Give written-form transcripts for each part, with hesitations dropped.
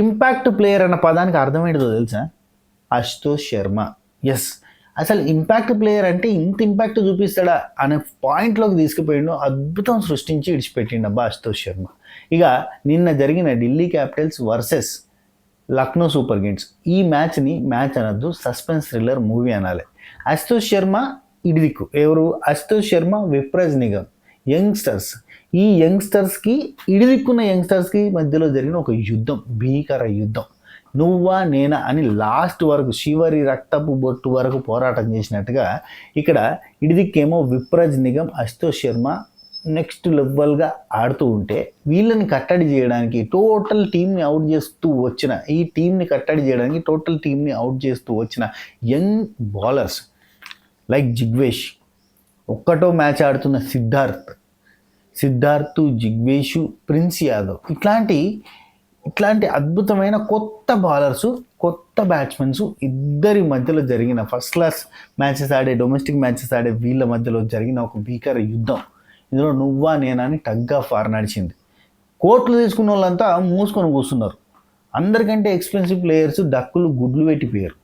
Impact player అన్న పదానికి అర్థం ఏంటో తెలుసా? అశుతోష్ శర్మ. యెస్. అసలు ఇంపాక్ట్ ప్లేయర్ అంటే ఇంత ఇంపాక్ట్ చూపిస్తాడా అనే పాయింట్‌లోకి తీసుకుపోయిండు. అద్భుతం సృష్టించి ఇడిచిపెట్టిండబ్బా అశుతోష్ శర్మ. ఇక నిన్న జరిగిన Delhi Capitals versus Lucknow super Kings. ఈ మ్యాచ్‌ని మ్యాచ్ అనొద్దు. సస్పెన్స్ థ్రిల్లర్ మూవీ అనాలి. అశుతోష్ శర్మ ఇడిదిక్కు. ఎవరు? అశుతోష్ శర్మ, విప్రజ్ నిగమ్ యంగ్‌స్టర్స్. ఈ యంగ్‌స్టర్స్‌కి ఇడిదిక్కున్న యంగ్‌స్టర్స్‌కి మధ్యలో జరిగిన ఒక యుద్ధం. భీకర యుద్ధం. నువ్వా నేనా అని లాస్ట్ వరకు చివరి రక్తపు బొట్టు వరకు పోరాటం చేసినట్టుగా ఇక్కడ ఇడిదిక్కేమో విప్రజ్ నిగమ్, అశుతోష్ శర్మ నెక్స్ట్ లెవెల్గా ఆడుతూ ఉంటే వీళ్ళని కట్టడి చేయడానికి టోటల్ టీంని అవుట్ చేస్తూ వచ్చిన టోటల్ టీంని అవుట్ చేస్తూ వచ్చిన యంగ్ బౌలర్స్ లైక్ జిగ్వేష్, ఒక్కటో మ్యాచ్ ఆడుతున్న సిద్ధార్థ్, జిగ్వేషు, ప్రిన్స్ యాదవ్ ఇట్లాంటి అద్భుతమైన కొత్త బౌలర్సు, కొత్త బ్యాట్స్మెన్స్ ఇద్దరి మధ్యలో జరిగిన ఫస్ట్ క్లాస్ మ్యాచెస్ ఆడే, డొమెస్టిక్ మ్యాచెస్ ఆడే వీళ్ళ మధ్యలో జరిగిన ఒక భీకర యుద్ధం. ఇందులో నువ్వా నేనా అని టగ్ ఆఫ్ వార్ నడిచింది. కోట్లు తీసుకున్న వాళ్ళంతా మూసుకొని కూర్చున్నారు. అందరికంటే ఎక్స్పెన్సివ్ ప్లేయర్స్ డక్కులు గుడ్లు పెట్టిపోయారు.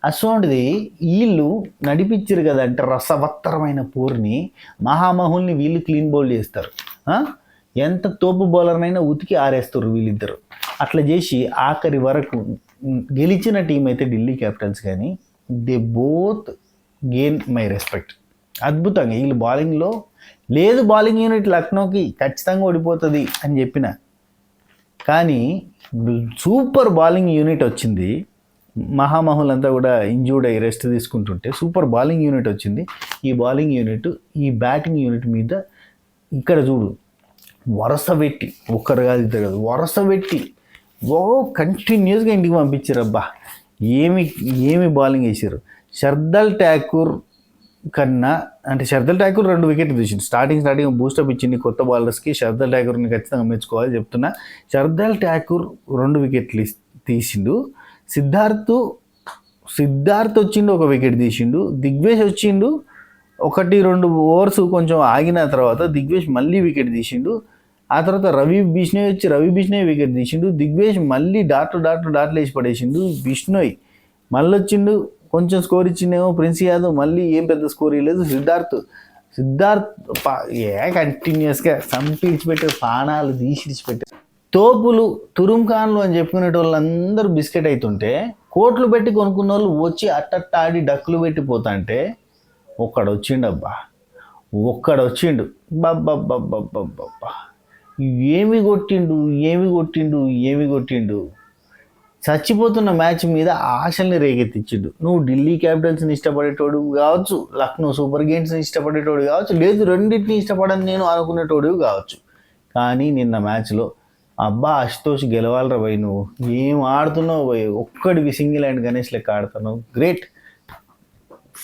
అసోంటిది వీళ్ళు నడిపించారు కదా అంటే రసవత్తరమైన పోరుని, మహామహుల్ని వీళ్ళు క్లీన్ బౌల్ చేస్తారు. ఎంత తోపు బౌలర్నైనా ఉతికి ఆరేస్తారు వీళ్ళిద్దరు. అట్లా చేసి ఆఖరి వరకు గెలిచిన టీం అయితే ఢిల్లీ క్యాపిటల్స్, కానీ they both gain my respect. అద్భుతంగా వీళ్ళు బౌలింగ్లో లేదు, బౌలింగ్ యూనిట్ లక్నోకి ఖచ్చితంగా ఓడిపోతుంది అని చెప్పిన, కానీ సూపర్ బౌలింగ్ యూనిట్ వచ్చింది. మహామహులంతా కూడా ఇంజూర్డ్ అయ్యి రెస్ట్ తీసుకుంటుంటే సూపర్ బౌలింగ్ యూనిట్ వచ్చింది. ఈ బౌలింగ్ యూనిట్ ఈ బ్యాటింగ్ యూనిట్ మీద ఇక్కడ చూడు వరుస పెట్టి, ఒక్కరు కాదు ఇద్దరు కాదు, వరుస పెట్టి కంటిన్యూస్గా ఇంటికి పంపించారు. అబ్బా ఏమి బౌలింగ్ వేసారు. షర్దల్ ఠాకూర్ కన్నా అంటే షర్దల్ ఠాకూర్ 2 వికెట్లు తీసిండు. స్టార్టింగ్ బూస్టప్ ఇచ్చింది కొత్త బౌలర్స్కి. షర్దల్ ఠాకూర్ని ఖచ్చితంగా మెచ్చుకోవాలి చెప్తున్నా. షర్దల్ ఠాకూర్ 2 వికెట్లు తీసిండు. సిద్ధార్థ్ వచ్చిండు, 1 వికెట్ తీసిండు. దిగ్వేష్ వచ్చిండు, 1-2 ఓవర్స్ కొంచెం ఆగిన తర్వాత దిగ్వేష్ మళ్ళీ వికెట్ తీసిండు. ఆ తర్వాత రవి బిష్ణోయ్ వికెట్ తీసిండు. దిగ్వేష్ మళ్ళీ డాట్లు వేసి పడేసిండు. బిష్ణోయ్ మళ్ళీ వచ్చిండు, కొంచెం స్కోర్ ఇచ్చిండేమో. ప్రిన్స్ యాదవ్ మళ్ళీ ఏం పెద్ద స్కోర్ ఇవ్వలేదు. సిద్ధార్థ్ కంటిన్యూస్గా సంపించిపెట్టారు, ప్రాణాలు తీసిడిచిపెట్టారు. తోపులు తురుంఖాన్లు అని చెప్పుకునే వాళ్ళందరూ బిస్కెట్ అవుతుంటే, కోట్లు పెట్టి కొనుక్కున్న వాళ్ళు వచ్చి అట్టట్ట ఆడి డక్కులు పెట్టిపోతుంటే ఒక్కడొచ్చిండబ్బా. బాబ్బా ఏమి కొట్టిండు. చచ్చిపోతున్న మ్యాచ్ మీద ఆశల్ని రేకెత్తించిండు. నువ్వు ఢిల్లీ క్యాపిటల్స్ని ఇష్టపడేటోడు కావచ్చు, లక్నో సూపర్ కింగ్స్ని ఇష్టపడేటోడు కావచ్చు, లేదు రెండింటిని ఇష్టపడని నేను అనుకునేటోడు కావచ్చు. కానీ నిన్న మ్యాచ్లో అబ్బా అశుతోష్ గెలవాలరా భయ్, నువ్వు ఏం ఆడుతున్నావు భయ్, ఒక్కడివి సింగిల్ హ్యాండ్ గణేష్ లెక్క ఆడుతున్నావు, గ్రేట్,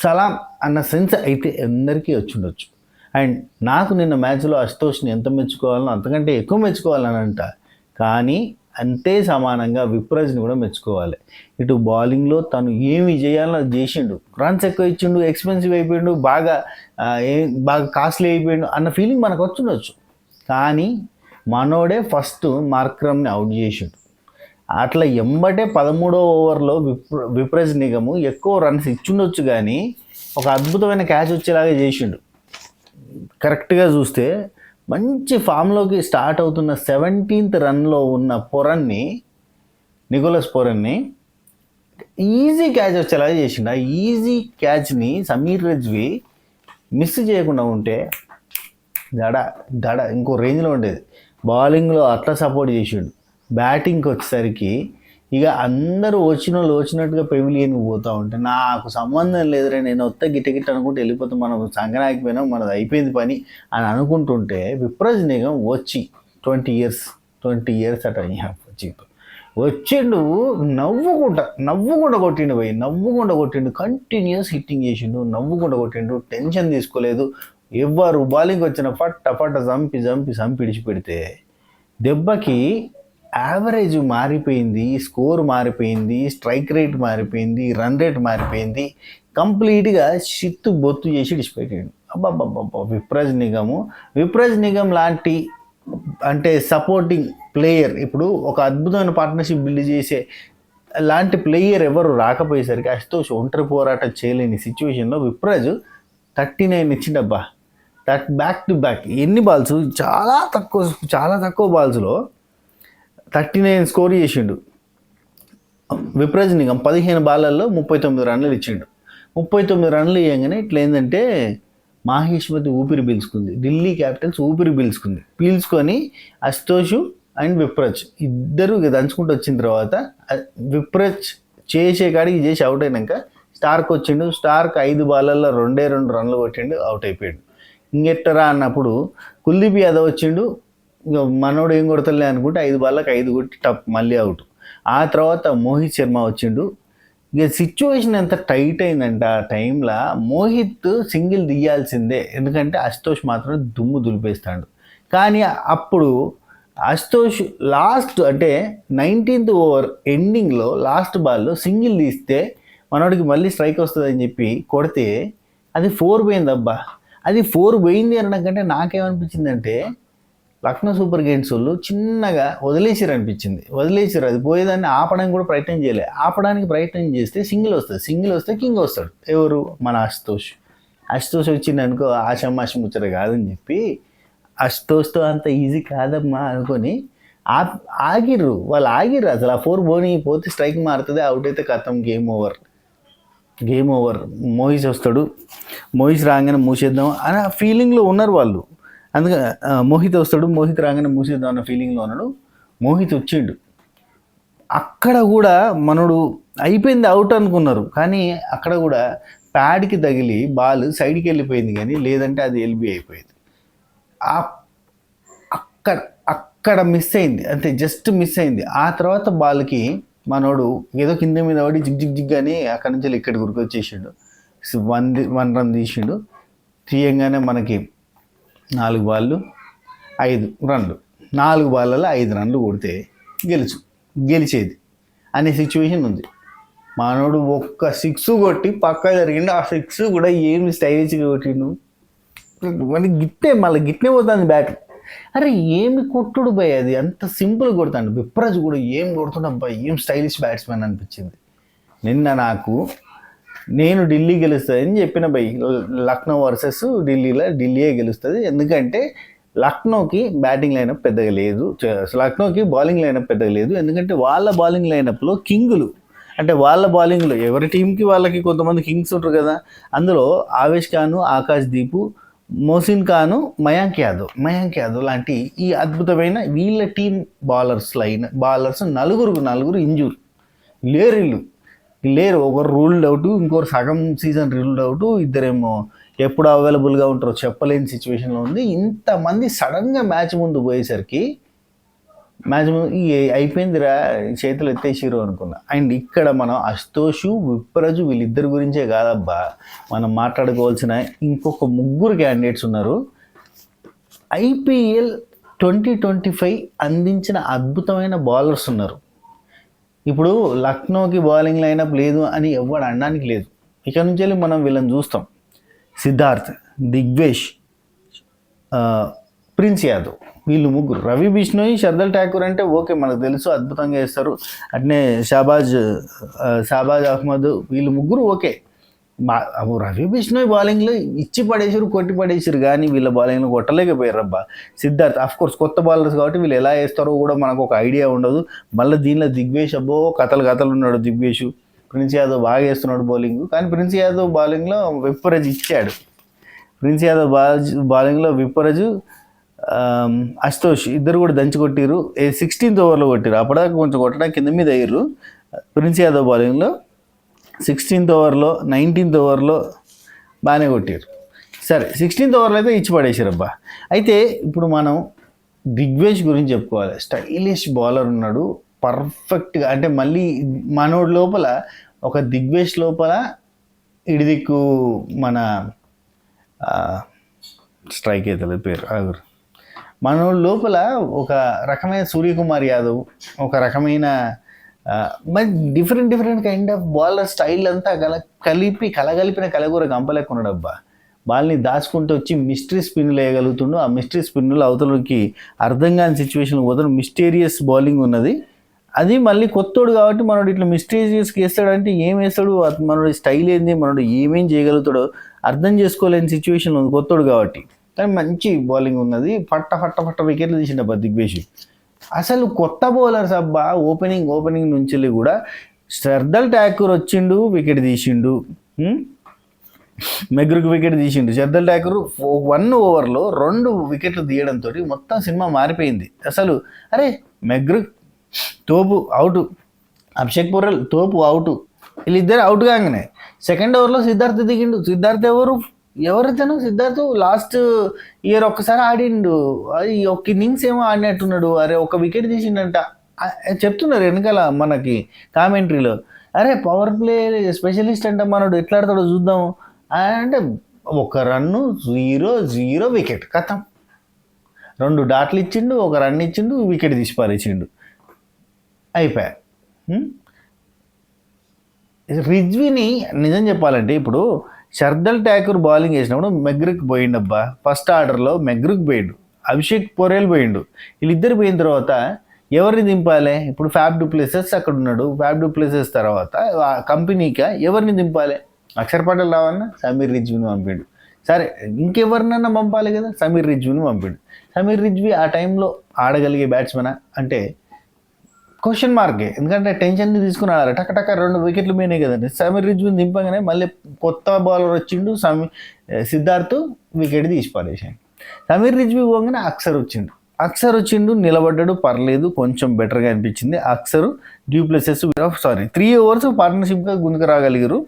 సలాం అన్న సెన్స్ అయితే అందరికీ వచ్చిండొచ్చు. అండ్ నాకు నిన్న మ్యాచ్లో అశుతోష్ని ఎంత మెచ్చుకోవాలనో అంతకంటే ఎక్కువ మెచ్చుకోవాలని అంట, కానీ అంతే సమానంగా విప్రజ్ని కూడా మెచ్చుకోవాలి. ఇటు బౌలింగ్లో తను ఏమి చేయాలో అది చేసిండు. రన్స్ ఎక్కువ ఇచ్చిండు, ఎక్స్పెన్సివ్ అయిపోయిండు, బాగా కాస్ట్లీ అయిపోయిండు అన్న ఫీలింగ్ మనకు వచ్చిండొచ్చు. కానీ మనోడే ఫస్ట్ మార్క్రమ్ని అవుట్ చేసిండు. అట్లా ఎంబటే 13వ ఓవర్లో విప్రజ్ నిగము ఎక్కువ రన్స్ ఇచ్చిండొచ్చు, కానీ ఒక అద్భుతమైన క్యాచ్ వచ్చేలాగా చేసిండు. కరెక్ట్గా చూస్తే మంచి ఫామ్లోకి స్టార్ట్ అవుతున్న 17th రన్లో ఉన్న నికోలస్ పొరన్ని ఈజీ క్యాచ్ వచ్చేలాగా చేసిండు. ఆ ఈజీ క్యాచ్ని సమీర్ రిజ్వీ మిస్ చేయకుండా ఉంటే దడ ఇంకో రేంజ్లో ఉండేది. బౌలింగ్లో అట్లా సపోర్ట్ చేసిండు. బ్యాటింగ్కి వచ్చేసరికి ఇక అందరూ వచ్చినట్టుగా పెవిలియన్కి పోతూ ఉంటే నాకు సంబంధం లేదురే, నేను గిట్ట అనుకుంటే వెళ్ళిపోతే మనం సంగనాగిపోయినాం, మనది అయిపోయింది పని అని అనుకుంటుంటే విప్రజ్ నిగమ్ వచ్చి 20 years అట వచ్చిండు. నవ్వుకుండా కొట్టిండు, కంటిన్యూస్ హిట్టింగ్ చేసిండు, నవ్వుకుండా కొట్టిండు, టెన్షన్ తీసుకోలేదు. ఎవరు బౌలింగ్ వచ్చిన ఫట్ట చంపి ఇడిచిపెడితే దెబ్బకి యావరేజ్ మారిపోయింది, స్కోర్ మారిపోయింది, స్ట్రైక్ రేట్ మారిపోయింది, రన్ రేట్ మారిపోయింది. కంప్లీట్గా బొత్తు చేసి ఇడిచిపెట్టాడు. అబ్బాబ్బాబ్బా విప్రజ్ నిగమ్ లాంటి అంటే సపోర్టింగ్ ప్లేయర్, ఇప్పుడు ఒక అద్భుతమైన పార్ట్నర్షిప్ బిల్డ్ చేసే లాంటి ప్లేయర్ ఎవరు రాకపోయేసరికి అశుతోష్ ఒంటరి పోరాటం చేయలేని సిచ్యువేషన్లో విప్రాజ్ 39 ఇచ్చిండబ్బా. బ్యాక్ టు బ్యాక్ ఎన్ని బాల్స్, చాలా తక్కువ బాల్స్లో 39 స్కోర్ చేసిండు. విప్రాజ్ నిగమ్ 15 బాలల్లో 39 రన్లు ఇచ్చిండు. 39 రన్లు ఇవ్వగానే ఇట్లా ఏంటంటే మాహేష్మతి ఊపిరి పీల్చుకుంది, ఢిల్లీ క్యాపిటల్స్ ఊపిరి పీల్చుకొని అశుతోష్ అండ్ విప్రాజ్ ఇద్దరు దంచుకుంటూ వచ్చిన తర్వాత విప్రాజ్ చేసే కాడికి చేసి అవుట్ అయినాక స్టార్క్ వచ్చిండు. స్టార్క్ 5 బాలల్లో 2 రన్లు కొట్టిండు, అవుట్ అయిపోయాడు. ఇంకెట్టరా అన్నప్పుడు కుల్దీప్ యాదవ్ వచ్చిండు. ఇక మనోడు ఏం కొడతలే అనుకుంటే 5 బాళ్ళకి 5 కొట్టి టప్ మళ్ళీ అవుట్. ఆ తర్వాత మోహిత్ శర్మ వచ్చిండు. ఇక సిచ్యువేషన్ ఎంత టైట్ అయిందంటే ఆ టైంలో మోహిత్ సింగిల్ తీయాల్సిందే, ఎందుకంటే అశుతోష్ మాత్రం దుమ్ము దులిపేస్తాడు. కానీ అప్పుడు అశుతోష్ లాస్ట్ అంటే 19th ఓవర్ ఎండింగ్లో లాస్ట్ బాల్లో సింగిల్ తీస్తే మనోడికి మళ్ళీ స్ట్రైక్ వస్తుందని చెప్పి కొడితే అది 4 పోయింది అబ్బా. అది 4 పోయింది అనడాకంటే నాకేమనిపించిందంటే లక్నో సూపర్ జెయింట్స్ వాళ్ళు చిన్నగా వదిలేసారు అనిపించింది. అది పోయేదాన్ని ఆపడానికి కూడా ప్రయత్నం చేయలేదు. ఆపడానికి ప్రయత్నం చేస్తే సింగిల్ వస్తే కింగ్ వస్తాడు. ఎవరు? మన అశుతోష్ వచ్చింది అనుకో ఆషామాషి ముచ్చట కాదని చెప్పి అశుతోష్తో అంత ఈజీ కాదమ్మా అనుకొని వాళ్ళు ఆగిర్రు. అసలు ఆ 4 పోతే స్ట్రైక్ మారుతుంది, అవుట్ అయితే కథం, గేమ్ ఓవర్. మోహిత్ వస్తాడు, మోహిత్ రాగానే మూసేద్దాం అనే ఫీలింగ్లో ఉన్నారు వాళ్ళు. అందుకని మోహిత్ రాగానే మూసేద్దాం అన్న ఫీలింగ్లో ఉన్నాడు. మోహిత్ వచ్చిండు, అక్కడ కూడా మనోడు అయిపోయింది అవుట్ అనుకున్నారు. కానీ అక్కడ కూడా ప్యాడ్కి తగిలి బాల్ సైడ్కి వెళ్ళిపోయింది, కానీ లేదంటే అది ఎల్బీ అయిపోయింది. అక్కడ మిస్ అయింది, అంతే, జస్ట్ మిస్ అయింది. ఆ తర్వాత బాల్కి మనోడు ఏదో కింద మీద పడి జిగ్ అని అక్కడి నుంచి ఇక్కడికి ఉరికొచ్చేసిండు. 1 రన్ తీసిండు. తీయంగానే మనకి 4 బాళ్ళు 5 రన్లు, 4 బాళ్ళలో 5 రన్లు కొడితే గెలిచేది అనే సిచ్యువేషన్ ఉంది. మనోడు ఒక్క 6 కొట్టి పక్క జరిగిండు. ఆ 6 కూడా ఏమి స్టైలిష్గా కొట్టిండు. మళ్ళీ గిట్నే పోతుంది బ్యాట్. అరే ఏమి కొట్టుడు భయ్, అది అంత సింపుల్ కొడతాడు. విప్రాజ్ కూడా ఏం కొడుతున్నా అబ్బాయి, ఏం స్టైలిష్ బ్యాట్స్మెన్ అనిపించింది. నిన్న నేను ఢిల్లీ గెలుస్తుంది అని చెప్పిన భయ్. లక్నో వర్సెస్ ఢిల్లీయే గెలుస్తుంది, ఎందుకంటే లక్నోకి బ్యాటింగ్ లైనప్ పెద్దగా లేదు, లక్నోకి బౌలింగ్ లైనప్ పెద్దగా లేదు. ఎందుకంటే వాళ్ళ బౌలింగ్ లైనప్లో కింగులు, అంటే వాళ్ళ బౌలింగ్లో ఎవరి టీంకి వాళ్ళకి కొంతమంది కింగ్స్ ఉంటారు కదా. అందులో ఆవేష్ ఖాను, ఆకాష్ దీపు, మోసిన్ ఖాను, మయాంక్ యాదవ్ లాంటి ఈ అద్భుతమైన వీళ్ళ టీం బాలర్స్ నలుగురు ఇంజూర్ లేరు. ఒకరు రూల్డ్ అవుట్, ఇంకొకరు సగం సీజన్ రూల్డ్ అవుట్, ఇద్దరేమో ఎప్పుడు అవైలబుల్గా ఉంటారో చెప్పలేని సిచ్యువేషన్లో ఉంది. ఇంతమంది సడన్గా మ్యాచ్ ముందు పోయేసరికి అయిపోయిందిరా, చేతులు ఎత్తేసిరు అనుకున్నా. అండ్ ఇక్కడ మనం అశుతోష్, విప్రాజ్ వీళ్ళిద్దరి గురించే కాదబ్బా మనం మాట్లాడుకోవాల్సిన ఇంకొక 3 క్యాండిడేట్స్ ఉన్నారు. IPL 2025 అందించిన అద్భుతమైన బౌలర్స్ ఉన్నారు. ఇప్పుడు లక్నోకి బౌలింగ్ లైనప్ లేదు అని ఎవడు అనడానికి లేదు. ఇక నుంచి వెళ్ళి మనం వీళ్ళని చూస్తాం. సిద్ధార్థ్, దిగ్వేష్, ప్రిన్స్ యాదవ్, వీళ్ళు 3. రవి బిష్ణోయ్, షర్దల్ ఠాకూర్ అంటే ఓకే మనకు తెలుసు, అద్భుతంగా వేస్తారు. అట్నే షాబాజ్ అహ్మద్, వీళ్ళు 3 ఓకే. రవి బిష్ణోయ్ బౌలింగ్లో ఇచ్చి కొట్టి పడేసారు, కానీ వీళ్ళ బౌలింగ్లో కొట్టలేకపోయారు అబ్బా. సిద్ధార్థ్ ఆఫ్కోర్స్ కొత్త బౌలర్స్ కాబట్టి వీళ్ళు ఎలా వేస్తారో కూడా మనకు ఒక ఐడియా ఉండదు. మళ్ళీ దీనిలో దిగ్వేష్ అబ్బో కథలు ఉన్నాడు దిగ్వేష్. ప్రిన్స్ యాదవ్ బాగా వేస్తున్నాడు బౌలింగ్, కానీ ప్రిన్స్ యాదవ్ బౌలింగ్లో విప్రాజ్ ఇచ్చాడు. బౌలింగ్లో విప్రాజ్, అశుతోష్ ఇద్దరు కూడా దంచి కొట్టిరు. 16th ఓవర్లో కొట్టిరు, అప్పటిదాకా కొంచెం కొట్టడానికి కింద మీద అయ్యారు. ప్రిన్స్ యాదవ్ బౌలింగ్లో 16th ఓవర్లో 19th ఓవర్లో బాగానే కొట్టారు. సరే 16th ఓవర్లో అయితే ఇచ్చి పడేసారు అబ్బా. అయితే ఇప్పుడు మనం దిగ్వేష్ గురించి చెప్పుకోవాలి. స్టైలిష్ బౌలర్ ఉన్నాడు పర్ఫెక్ట్గా. అంటే మళ్ళీ మనోడి లోపల ఒక దిగ్వేష్ లోపల ఇడిదిక్కు మన స్ట్రైక్ అవుతుంది పేరు ఆగురు, మనోడి లోపల ఒక రకమైన సూర్యకుమార్ యాదవ్, ఒక రకమైన మరి different kind of bowler style అంతా కలగలిపిన కలగూర గంపలేకున్నాడు అబ్బా. బాల్ని దాచుకుంటూ వచ్చి మిస్టరీ స్పిన్లు వేయగలుగుతుండు. ఆ మిస్టరీ స్పిన్లు అవతలకి అర్థం కాని సిచ్యువేషన్ పోతాడు. మిస్టీరియస్ బౌలింగ్ ఉన్నది. అది మళ్ళీ కొత్తోడు కాబట్టి మనోడు ఇట్లా మిస్టీరియస్కి వేస్తాడంటే ఏం వేస్తాడు, మనోడి స్టైల్ ఏంది, మనోడు ఏమేం చేయగలుగుతాడో అర్థం చేసుకోలేని సిచ్యువేషన్ ఉంది కొత్తోడు కాబట్టి. కానీ మంచి బౌలింగ్ ఉన్నది. ఫట్ట ఫట్ట ఫట్ట వికెట్లు తీసిండబ్బా దిగ్వేష్. అసలు కొత్త బౌలర్స్ అబ్బా ఓపెనింగ్ నుంచి కూడా షర్దల్ ఠాకూర్ వచ్చిండు, వికెట్ తీసిండు. మెగ్రుక్ వికెట్ తీసిండు. షర్దల్ ఠాకూర్ 1 ఓవర్లో 2 వికెట్లు తీయడంతో మొత్తం సినిమా మారిపోయింది. అసలు అరే మెగ్రుక్ తోపు అవుటు, అభిషేక్ పొర్రెల్ తోపు అవుటు, వీళ్ళిద్దరు అవుట్ కాగానే సెకండ్ ఓవర్లో సిద్ధార్థ్ దిగిండు. సిద్ధార్థ్ ఎవరైతేనో సిద్ధార్థ్ లాస్ట్ ఇయర్ ఒక్కసారి ఆడిండు. అది ఒక ఇన్నింగ్స్ ఏమో ఆడినట్టున్నాడు. అరే ఒక వికెట్ తీసిండంట చెప్తున్నారు వెనకాల మనకి కామెంటరీలో. అరే పవర్ ప్లే స్పెషలిస్ట్ అంటే మనోడు ఎట్లా ఆడతాడో చూద్దాం అంటే 1 రన్ను 0 వికెట్ కథం. 2 డాట్లు ఇచ్చిండు, 1 రన్ ఇచ్చిండు, వికెట్ తీసి పారేసిండు, అయిపోయా. రిజ్వీని నిజం చెప్పాలంటే ఇప్పుడు షర్దల్ ఠాకూర్ బౌలింగ్ వేసినప్పుడు మెగ్రిక్ పోయిండబ్బా. ఫస్ట్ ఆర్డర్లో మెగ్రిక్ పోయిండు, అభిషేక్ పొరేల్ పోయిండు. వీళ్ళిద్దరు పోయిన తర్వాత ఎవరిని దింపాలి? ఇప్పుడు ఫ్యాబ్ డు ప్లేసెస్ అక్కడ ఉన్నాడు. ఫ్యాబ్ డు ప్లేసెస్ తర్వాత కంపెనీగా ఎవరిని దింపాలి? అక్షర్ పటేల్ రావన్నా సమీర్ రిజ్వీని పంపిండు. సరే ఇంకెవరినన్నా పంపాలి కదా, సమీర్ రిజ్వీని పంపిండు. సమీర్ రిజ్వీ ఆ టైంలో ఆడగలిగే బ్యాట్స్మెనా అంటే క్వశ్చన్ మార్కే. ఎందుకంటే టెన్షన్ని తీసుకుని ఆడాలి. టక్క 2 వికెట్లు పోయినాయి కదండి. సమీర్ రిజ్వీని దింపగానే మళ్ళీ కొత్త బౌలర్ వచ్చిండు సిద్ధార్థ్ వికెట్ తీసి పడేసాడు. సమీర్ రిజ్వీ పోగానే అక్షర్ వచ్చిండు, నిలబడ్డాడు, పర్లేదు, కొంచెం బెటర్గా అనిపించింది. అక్షర్ డ్యూప్లెసెస్ 3 ఓవర్స్ పార్ట్నర్షిప్గా గుందుకు రాగలిగారు.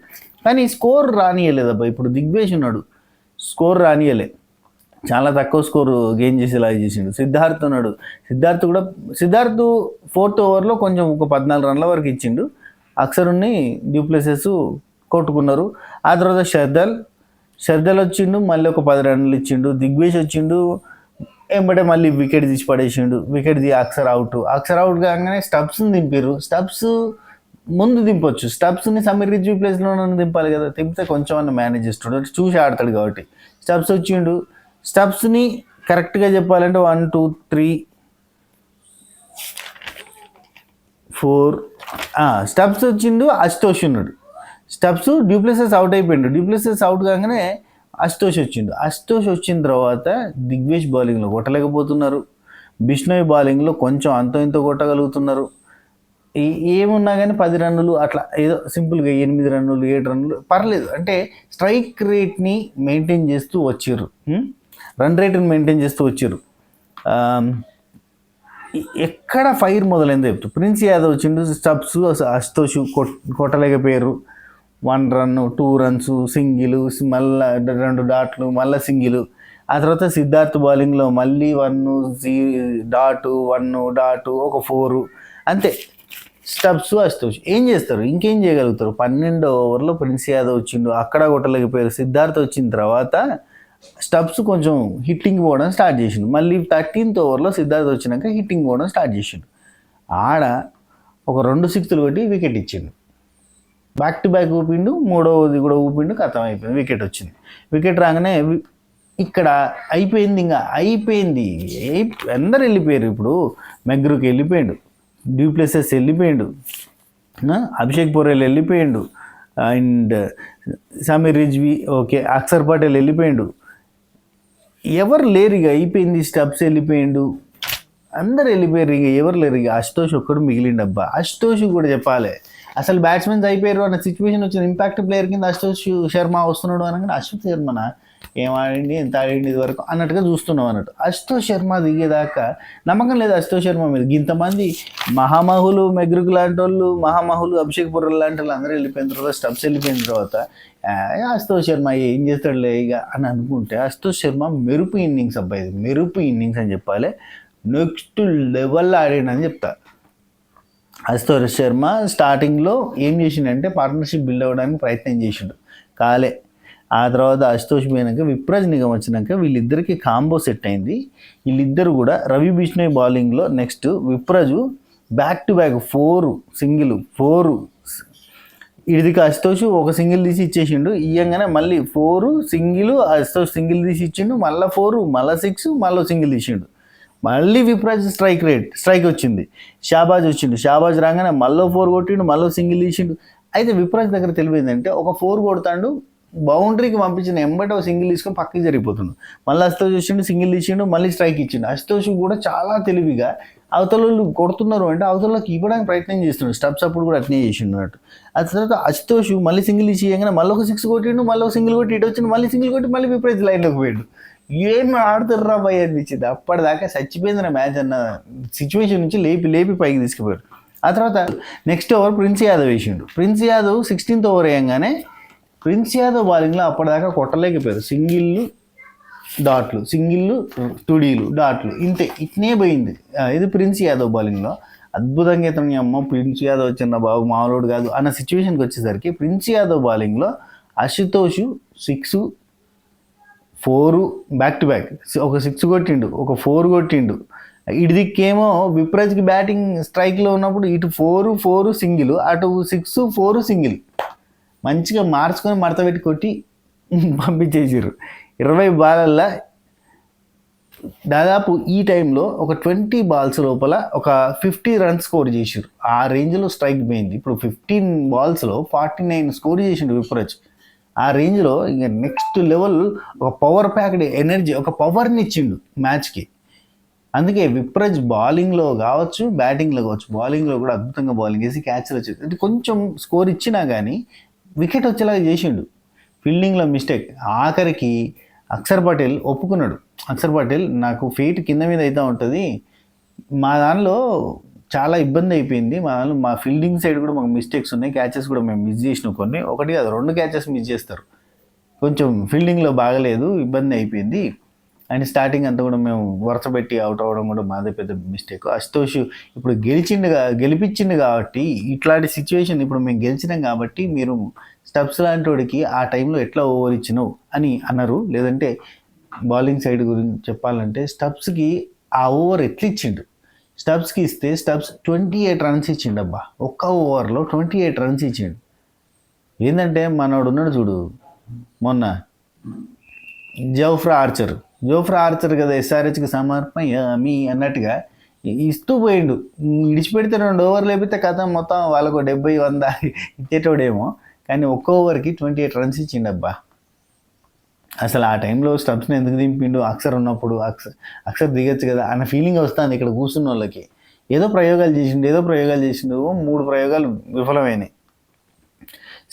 కానీ స్కోర్ రానియలేదబ్బా. ఇప్పుడు దిగ్వేష్ ఉన్నాడు, స్కోర్ రానియలే, చాలా తక్కువ స్కోరు గెయిన్ చేసేలాగా చేసిండు. సిద్ధార్థ్ ఉన్నాడు, సిద్ధార్థ్ 4th ఓవర్లో కొంచెం ఒక 14 రన్ల వరకు ఇచ్చిండు. అక్షరుని డ్యూప్లెసెస్ కొట్టుకున్నారు. ఆ తర్వాత షర్దల్ వచ్చిండు, మళ్ళీ ఒక 10 రన్లు ఇచ్చిండు. దిగ్వేష్ వచ్చిండు, ఎంబటే మళ్ళీ వికెట్ తీసి పడేసిండు. వికెట్ అక్షర్ అవుట్ కాగానే స్టబ్స్ని దింపారు. స్టబ్స్ ముందు దింపొచ్చు, స్టబ్స్ని సమీర్ రిజ్వీ ప్లేస్లో దింపాలి కదా. దింపితే కొంచెం అన్న మేనేజ్ చేస్తాడు, చూసి ఆడతాడు కాబట్టి. స్టబ్స్ వచ్చిండు, స్టబ్స్ని కరెక్ట్గా చెప్పాలంటే 1 2 3 4 స్టబ్స్ వచ్చిండు, అశుతోష్ ఉన్నాడు. స్టబ్స్ డ్యూప్లెసెస్ అవుట్ అయిపోయిండు. డ్యూప్లెసెస్ అవుట్ కాగానే అశుతోష్ వచ్చిన తర్వాత దిగ్వేష్ బౌలింగ్లో కొట్టలేకపోతున్నారు. బిష్నోయ్ బౌలింగ్లో కొంచెం అంతో ఇంతో కొట్టగలుగుతున్నారు. ఏమున్నా కానీ 10 రన్నులు అట్లా ఏదో సింపుల్గా 8 రన్నులు 7 రన్నులు పర్లేదు. అంటే స్ట్రైక్ రేట్ని మెయింటైన్ చేస్తూ వచ్చారు, రన్ రేట్ని మెయింటైన్ చేస్తూ వచ్చారు. ఎక్కడ ఫైర్ మొదలైందో చెప్తారు. ప్రిన్స్ యాదవ్ వచ్చిండు, స్టబ్స్ అశుతోష్ కొట్టలేకపోయారు. 1 రన్ 2 రన్స్ సింగిల్, మళ్ళీ 2 డాట్లు, మళ్ళీ సింగిల్. ఆ తర్వాత సిద్ధార్థ్ బౌలింగ్లో మళ్ళీ 1 డాటు 1 డాటు ఒక 4 అంతే. స్టబ్స్ అశుతోష్ ఏం చేస్తారు, ఇంకేం చేయగలుగుతారు? 12వ ఓవర్లో ప్రిన్స్ యాదవ్ వచ్చిండు, అక్కడ కొట్టలేకపోయారు. సిద్ధార్థ్ వచ్చిన తర్వాత స్టబ్స్ కొంచెం హిట్టింగ్ పోవడం స్టార్ట్ చేసిండు. మళ్ళీ 13th ఓవర్లో సిద్ధార్థ్ వచ్చినాక హిట్టింగ్ పోవడం స్టార్ట్ చేసిండు. ఆడ ఒక 2 సిక్స్లు కొట్టి వికెట్ ఇచ్చిండు. బ్యాక్ టు బ్యాక్ ఊపిండు, 3వది కూడా ఊపిండు, ఖతం అయిపోయింది, వికెట్ వచ్చింది. వికెట్ రాగానే ఇక్కడ అయిపోయింది. అందరు వెళ్ళిపోయారు. ఇప్పుడు మెగ్రుక్ వెళ్ళిపోయాడు, డ్యూప్లెసెస్ వెళ్ళిపోయాడు, అభిషేక్ పొర్రెల్ వెళ్ళిపోయాడు, అండ్ సమీర్ రిజ్వీ ఓకే, అక్షర్ పటేల్ వెళ్ళిపోయాడు. ఎవరు లేరు ఇక, అయిపోయింది. స్టబ్స్ వెళ్ళిపోయాడు, అందరు వెళ్ళిపోయారు, ఇక ఎవరు లేరు. ఇక అశుతోష్ ఒక్కడు మిగిలిండబ్బా. అశుతోష్ కూడా చెప్పాలి, అసలు బ్యాట్స్మెన్స్ అయిపోయారు అన్న సిచ్యువేషన్ వచ్చింది. ఇంపాక్ట్ ప్లేయర్ కింద అశుతోష్ శర్మ వస్తున్నాడు అనగానే అశుతోష్ శర్మన ఏం ఆడింది, ఎంత ఆడింది ఇది వరకు అన్నట్టుగా చూస్తున్నాం అన్నట్టు. అశుతోష్ శర్మ దిగేదాకా నమ్మకం లేదు అశుతోష్ శర్మ మీద. ఇంతమంది మహామహులు, మెగ్రుక్ లాంటి వాళ్ళు, మహామహులు, అభిషేక్ పొర్రెల్ లాంటి వాళ్ళు అందరూ వెళ్ళిపోయిన తర్వాత, స్టబ్స్ వెళ్ళిపోయిన తర్వాత అశుతోష్ శర్మ ఏం చేస్తాడులే ఇక అని అనుకుంటే, అశుతోష్ శర్మ మెరుపు ఇన్నింగ్స్ అబ్బాయి, మెరుపు ఇన్నింగ్స్ అని చెప్పాలి. నెక్స్ట్ లెవెల్లో ఆడాడని చెప్తా. అశుతోష్ శర్మ స్టార్టింగ్లో ఏం చేసిండంటే పార్ట్నర్షిప్ బిల్డ్ అవ్వడానికి ప్రయత్నం చేసిండు, కాలే. ఆ తర్వాత అశుతోష్ పోయినాక విప్రాజ్ నిగమ్ వచ్చినాక వీళ్ళిద్దరికి కాంబో సెట్ అయింది. వీళ్ళిద్దరు కూడా రవి బిష్ణోయ్ బౌలింగ్లో next Vipraj back to back 4 single 4 ఇడిదికి అశుతోష్ ఒక సింగిల్ తీసి ఇచ్చేసిండు. ఇయ్యంగానే మళ్ళీ 4 సింగిల్, అశుతోష్ సింగిల్ తీసి ఇచ్చిండు, మళ్ళీ 4 మళ్ళీ 6 మళ్ళీ సింగిల్ తీసిండు. మళ్ళీ విప్రాజ్ స్ట్రైక్ వచ్చింది. షాబాజ్ వచ్చిండు, షాబాజ్ రాగానే మళ్ళీ 4 కొట్టిండు, మళ్ళీ సింగిల్ తీసిండు. అయితే విప్రాజ్ దగ్గర తెలిపోయిందంటే ఒక 4 కొడతాడు, బౌండరీకి పంపించిన ఎంబట ఒక సింగిల్ తీసుకొని పక్కకి జరిగిపోతుండు. మళ్ళీ అశుతోష్ వచ్చిండు, సింగిల్ తీసిండు, మళ్ళీ స్ట్రైక్ ఇచ్చిండు. అశుతోష్ కూడా చాలా తెలివిగా అవతల కొడుతున్నారు అంటే అవతలకి ఇవ్వడానికి ప్రయత్నం చేస్తున్నాడు. స్టెప్స్ అప్పుడు కూడా అట్నే చేసిండు అన్నట్టు. ఆ తర్వాత అశుతోష్ మళ్ళీ సింగిల్ ఇచ్చేయగానే మళ్ళీ ఒక 6 కొట్టిండు, మళ్ళీ ఒక సింగిల్ కొట్టి ఇటు వచ్చిండు, మళ్ళీ సింగిల్ కొట్టి మళ్ళీ విపరీత లైన్లోకి పోయాడు. ఏం ఆడుతుర్రా భయ అనిపించింది. అప్పటిదాకా చచ్చిపోయింది నా మ్యాచ్ అన్న సిచ్యువేషన్ నుంచి లేపి పైకి తీసుకుపోయాడు. ఆ తర్వాత నెక్స్ట్ ఓవర్ ప్రిన్స్ యాదవ్ వేసిండు. ప్రిన్స్ యాదవ్ 16th ఓవర్ వేయంగానే ప్రిన్స్ యాదవ్ బౌలింగ్లో అప్పటిదాకా కొట్టలేకపోయారు. సింగిళ్ళు డాట్లు, సింగిళ్ళు తుడీలు డాట్లు, ఇట్నే పోయింది. ఇది ప్రిన్స్ యాదవ్ బౌలింగ్లో అద్భుతంగా ఇతని అమ్మ ప్రిన్స్ యాదవ్ వచ్చిన బాబు మామూలుడు కాదు అన్న సిచ్యువేషన్కి వచ్చేసరికి ప్రిన్స్ యాదవ్ బౌలింగ్లో అశుతోష్ 6 4 బ్యాక్ టు బ్యాక్, ఒక 6 కొట్టిండు, ఒక 4 కొట్టిండు. ఇటు దిక్కేమో విప్రాజ్కి బ్యాటింగ్ స్ట్రైక్లో ఉన్నప్పుడు ఇటు 4 సింగిల్, అటు 6 4 సింగిల్, మంచిగా మార్చుకొని మడత పెట్టి కొట్టి పంపించేసారు. 20 బాలల్లో దాదాపు ఈ టైంలో ఒక 20 బాల్స్ లోపల ఒక 50 రన్స్ స్కోర్ చేసారు. ఆ రేంజ్లో స్ట్రైక్ పోయింది. ఇప్పుడు 15 బాల్స్లో 49 స్కోర్ చేసిండు విప్రాజ్. ఆ రేంజ్లో ఇంకా నెక్స్ట్ లెవెల్ ఒక పవర్ ప్యాక్డ్ ఎనర్జీ, ఒక పవర్ని ఇచ్చిండు మ్యాచ్కి. అందుకే విప్రాజ్ బౌలింగ్లో కావచ్చు, బ్యాటింగ్లో కావచ్చు, బౌలింగ్లో కూడా అద్భుతంగా బౌలింగ్ వేసి క్యాచ్లు వచ్చేది. అంటే కొంచెం స్కోర్ ఇచ్చినా కానీ వికెట్ వచ్చేలాగా చేసిండు. ఫీల్డింగ్లో మిస్టేక్, ఆఖరికి అక్షర్ పటేల్ ఒప్పుకున్నాడు. అక్షర్ పటేల్ నాకు ఫీట్ కింద మీద అవుతూ ఉంటుంది, మా దానిలో చాలా ఇబ్బంది అయిపోయింది, మా ఫీల్డింగ్ సైడ్ కూడా మాకు మిస్టేక్స్ ఉన్నాయి, క్యాచెస్ కూడా మేము మిస్ చేసినాం కొన్ని, 1 కాదు 2 క్యాచెస్ మిస్ చేస్తారు, కొంచెం ఫీల్డింగ్లో బాగలేదు, ఇబ్బంది అయిపోయింది అండ్ స్టార్టింగ్ అంతా కూడా మేము వరుసపెట్టి అవుట్ అవ్వడం కూడా మాదే పెద్ద మిస్టేక్. అశుతోష్ ఇప్పుడు గెలిపించిండు కాబట్టి ఇట్లాంటి సిచ్యువేషన్ ఇప్పుడు మేము గెలిచినాం కాబట్టి మీరు స్టెప్స్ లాంటి వాడికి ఆ టైంలో ఎట్లా ఓవర్ ఇచ్చినావు అని అన్నారు. లేదంటే బౌలింగ్ సైడ్ గురించి చెప్పాలంటే స్టెప్స్కి ఆ ఓవర్ ఎట్లా ఇచ్చిండు, స్టబ్స్కి ఇస్తే స్టబ్స్ 28 రన్స్ ఇచ్చిండు. అబ్బా ఒక్క ఓవర్లో 28 రన్స్ ఇచ్చిండు. ఏంటంటే మనోడు ఉన్నాడు చూడు మొన్న జోఫ్రా ఆర్చర్ కదా ఎస్ఆర్హెచ్కి సమర్పయామి అన్నట్టుగా ఇస్తూ పోయిండు. ఇడిచిపెడితే 2 ఓవర్లు లేపితే కథ మొత్తం వాళ్ళకు 70-100 ఇచ్చేటోడేమో, కానీ ఒక్క ఓవర్కి 28 రన్స్ ఇచ్చిండు. అబ్బా అసలు ఆ టైంలో స్టబ్స్ని ఎందుకు దింపిండు, అక్షర్ ఉన్నప్పుడు అక్షర్ దిగచ్చు కదా అన్న ఫీలింగ్ వస్తుంది ఇక్కడ కూర్చున్న వాళ్ళకి. ఏదో ప్రయోగాలు చేసిండు 3 ప్రయోగాలు విఫలమైనాయి.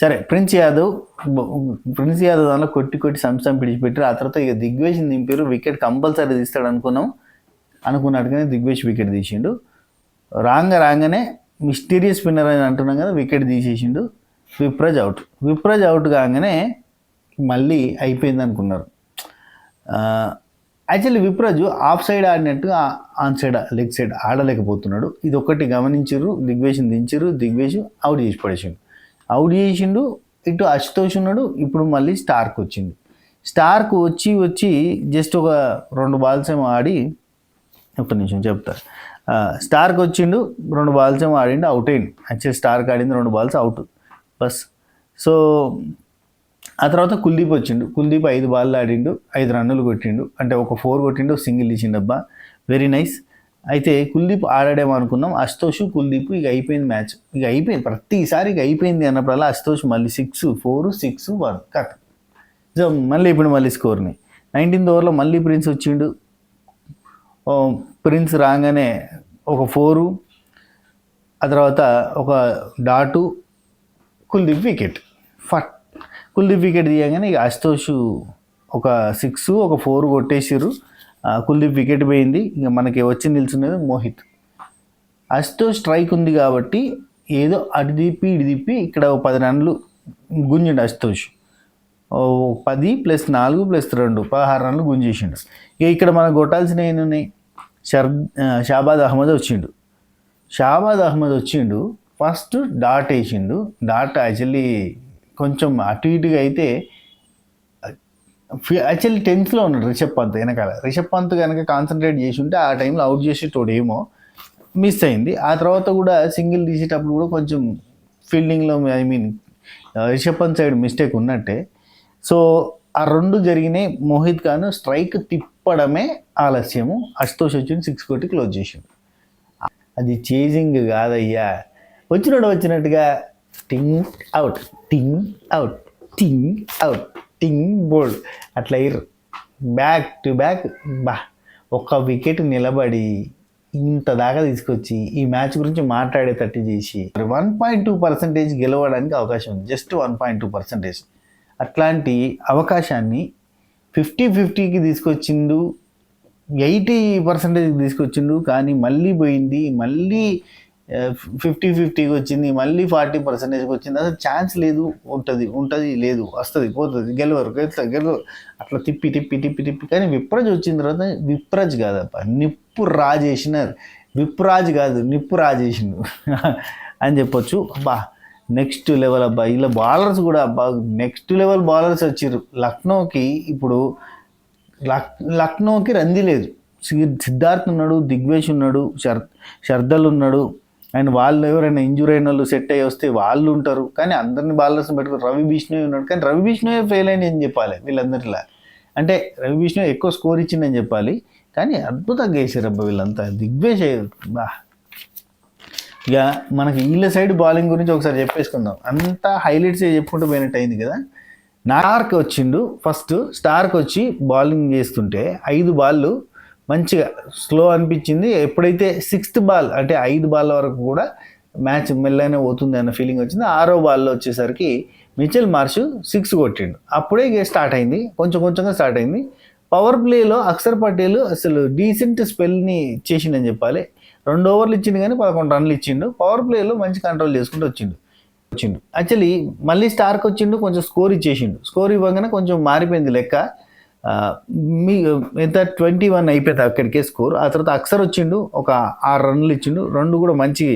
సరే ప్రిన్స్ యాదవ్ దానిలో కొట్టి సంస్థం పిడిచిపెట్టారు. ఆ తర్వాత ఇక దిగ్వేష్ని దింపారు. వికెట్ కంపల్సరీ తీస్తాడు అనుకున్నట్టుగానే దిగ్వేష్ వికెట్ తీసిండు. రాగానే మిస్టీరియస్ స్పిన్నర్ అని అంటున్నాం కదా, వికెట్ తీసేసిండు. విప్రాజ్ అవుట్ కాగానే మళ్ళీ అయిపోయింది అనుకున్నారు. యాక్చువల్లీ విప్రాజ్ ఆఫ్ సైడ్ ఆడినట్టు ఆన్ సైడ్ లెగ్ సైడ్ ఆడలేకపోతున్నాడు. ఇది ఒకటి గమనించారు. దిగ్వేష్ని దించారు. దిగ్వేష్ అవుట్ చేసిండు. ఇటు అశుతోష్ ఉన్నాడు. ఇప్పుడు మళ్ళీ స్టార్క్ వచ్చి జస్ట్ ఒక 2 బాల్స్ ఏమో ఆడి, ఒక్క నిమిషం చెప్తా. స్టార్క్ వచ్చిండు, 2 బాల్స్ ఏమో ఆడిండు, అవుట్ అయిండు. యాక్చువల్లీ స్టార్క్ ఆడింది 2 బాల్స్ అవుట్ బస్. సో ఆ తర్వాత కుల్దీప్ వచ్చిండు. 5 బాల్ ఆడిండు, 5 రన్నులు కొట్టిండు, అంటే ఒక 4 కొట్టిండు, సింగిల్ ఇచ్చిండు. అబ్బా వెరీ నైస్. అయితే కుల్దీప్ ఆడాడేమో అనుకున్నాం. అశుతోష్ కుల్దీప్ ఇక అయిపోయింది మ్యాచ్. ప్రతిసారి ఇక అయిపోయింది అన్నప్పుడల్లా అశుతోష్ మళ్ళీ 6 4 6 1 కట్. సో మళ్ళీ స్కోర్ని 19th ఓవర్లో మళ్ళీ ప్రిన్స్ వచ్చిండు. ప్రిన్స్ రాగానే ఒక 4, ఆ తర్వాత ఒక డాటు, కుల్దీప్ వికెట్ తీయగానే ఇక అశుతోష్ ఒక 6 ఒక 4 కొట్టేసారు. కుల్దీప్ వికెట్ పోయింది. ఇంకా మనకి వచ్చి నిల్చున్నది మోహిత్. అశుతోష్ స్ట్రైక్ ఉంది కాబట్టి ఏదో అటు దిప్పి ఇక్కడ 10 రన్లు గుంజిండు అశుతోష్. 10 + 4 + 2 16 రన్లు గుంజేసిండు. ఇక ఇక్కడ మనకు కొట్టాల్సిన ఏమున్నాయి, షాబాజ్ అహ్మద్ వచ్చిండు. ఫస్ట్ డాట్ వేసిండు. డాట్ యాక్చువల్లీ కొంచెం అటు ఇటుగా అయితే యాక్చువల్లీ 10th ఉన్నాడు రిషబ్ పంత్ కనుక కాన్సన్ట్రేట్ చేసి ఉంటే ఆ టైంలో అవుట్ చేసేటోడేమో, మిస్ అయింది. ఆ తర్వాత కూడా సింగిల్ తీసేటప్పుడు కూడా కొంచెం ఫీల్డింగ్లో రిషబ్ పంత్ సైడ్ మిస్టేక్ ఉన్నట్టే. సో ఆ 2 జరిగినాయి. మోహిత్ ఖాన్ స్ట్రైక్ తిప్పడమే ఆలస్యము. అశుతోష్ వచ్చింది 6 కొట్టి క్లోజ్ చేసిండు. అది చేజింగ్ కాదయ్యా, వచ్చినట్టుగా టింగ్ అవుట్, టింగ్ అవుట్, టింగ్ అవుట్, టింగ్ బోల్డ్ అట్లా అయ్యారు బ్యాక్ టు బ్యాక్. ఒక్క వికెట్ నిలబడి ఇంత దాకా తీసుకొచ్చి ఈ మ్యాచ్ గురించి మాట్లాడేటట్టు చేసి 1.2% గెలవడానికి అవకాశం ఉంది, జస్ట్ 1.2%. అట్లాంటి అవకాశాన్ని 50-50కి తీసుకొచ్చిండు, 80% తీసుకొచ్చిండు. కానీ మళ్ళీ పోయింది, మళ్ళీ 50-50కి వచ్చింది, మళ్ళీ 40%కి వచ్చింది. అసలు ఛాన్స్ లేదు. ఉంటుంది లేదు, వస్తుంది పోతుంది, గెలవరు. అట్లా తిప్పి కానీ విప్రాజ్ వచ్చిన తర్వాత విప్రాజ్ కాదప్ప, నిప్పు రాజేసినారు. విప్రాజ్ కాదు, నిప్పు రాజేసిండు అని చెప్పొచ్చు. అబ్బా నెక్స్ట్ లెవెల్ అబ్బా. ఇలా బౌలర్స్ కూడా అబ్బా నెక్స్ట్ లెవెల్ బౌలర్స్ వచ్చారు. లక్నోకి రంది లేదు. సిద్ధార్థ్ ఉన్నాడు, దిగ్వేష్ ఉన్నాడు, షర్దల్ ఉన్నాడు. అండ్ వాళ్ళు ఎవరైనా ఇంజూరీ అయిన వాళ్ళు సెట్ అయ్యి వస్తే వాళ్ళు ఉంటారు. కానీ అందరిని బౌలర్స్ని పెట్టుకుని రవి బిష్ణోయ్ ఉన్నాడు. కానీ రవి బిష్ణోయ్ ఫెయిల్ అయింది అని చెప్పాలి వీళ్ళందరిలా. అంటే రవి బిష్ణోయ్ ఎక్కువ స్కోర్ ఇచ్చిందని చెప్పాలి. కానీ అద్భుతంగా వేసారు అబ్బా వీళ్ళంతా. దిగ్వేష్ బా. ఇక మనకి వీళ్ళ సైడ్ బౌలింగ్ గురించి ఒకసారి చెప్పేసుకుందాం. అంతా హైలైట్స్ చెప్పుకుంటూ పోయినట్టు అయింది కదా. స్టార్క్ వచ్చిండు ఫస్ట్. స్టార్క్ వచ్చి బౌలింగ్ చేస్తుంటే 5 బాళ్ళు మంచిగా స్లో అనిపించింది. ఎప్పుడైతే 6th బాల్ అంటే 5 బాల్ వరకు కూడా మ్యాచ్ మెల్లగానే పోతుంది అన్న ఫీలింగ్ వచ్చింది. 6వ బాల్లో వచ్చేసరికి మిచెల్ మార్ష్ 6 కొట్టిండు. అప్పుడే స్టార్ట్ అయింది, కొంచెంగా స్టార్ట్ అయింది. పవర్ ప్లేలో అక్షర్ పటేల్ అసలు డీసెంట్ స్పెల్ని ఇచ్చేసిండని చెప్పాలి. 2 ఓవర్లు ఇచ్చిండు కానీ 11 రన్లు ఇచ్చిండు. పవర్ ప్లేలో మంచి కంట్రోల్ చేసుకుంటూ వచ్చిండు. యాక్చువల్లీ మళ్ళీ స్టార్క్ వచ్చిండు, కొంచెం స్కోర్ ఇచ్చేసిండు. స్కోర్ ఇవ్వగానే కొంచెం మారిపోయింది లెక్క. మీ ఎంత 21 అయిపోయింది అక్కడికే స్కోర్. ఆ తర్వాత అక్షర్ వచ్చిండు, ఒక 6 రన్లు ఇచ్చిండు. 2 కూడా మంచి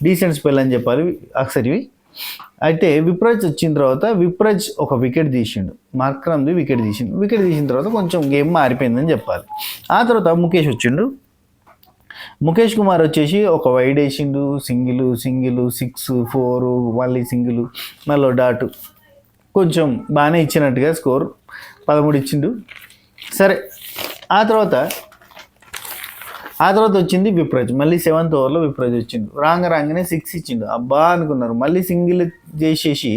డీసెంట్ స్పెల్ అని చెప్పాలి అక్షర్వి. అయితే విప్రాజ్ వచ్చిన తర్వాత విప్రాజ్ ఒక వికెట్ తీసిండు, మార్క్రమ్ది వికెట్ తీసిండు. వికెట్ తీసిన తర్వాత కొంచెం గేమ్ మారిపోయిందని చెప్పాలి. ఆ తర్వాత ముఖేష్ వచ్చిండు. ముఖేష్ కుమార్ వచ్చేసి ఒక వైడ్ వేసిండు, సింగిల్ 6, 4, మళ్ళీ సింగిల్, మళ్ళీ డాటు. కొంచెం బాగానే ఇచ్చినట్టుగా స్కోర్ 13 ఇచ్చిండు. సరే ఆ తర్వాత వచ్చింది విప్రాజ్. మళ్ళీ 7th ఓవర్లో విప్రాజ్ వచ్చిండు. రాగానే 6 ఇచ్చిండు. అబ్బా అనుకున్నారు. మళ్ళీ సింగిల్ చేసేసి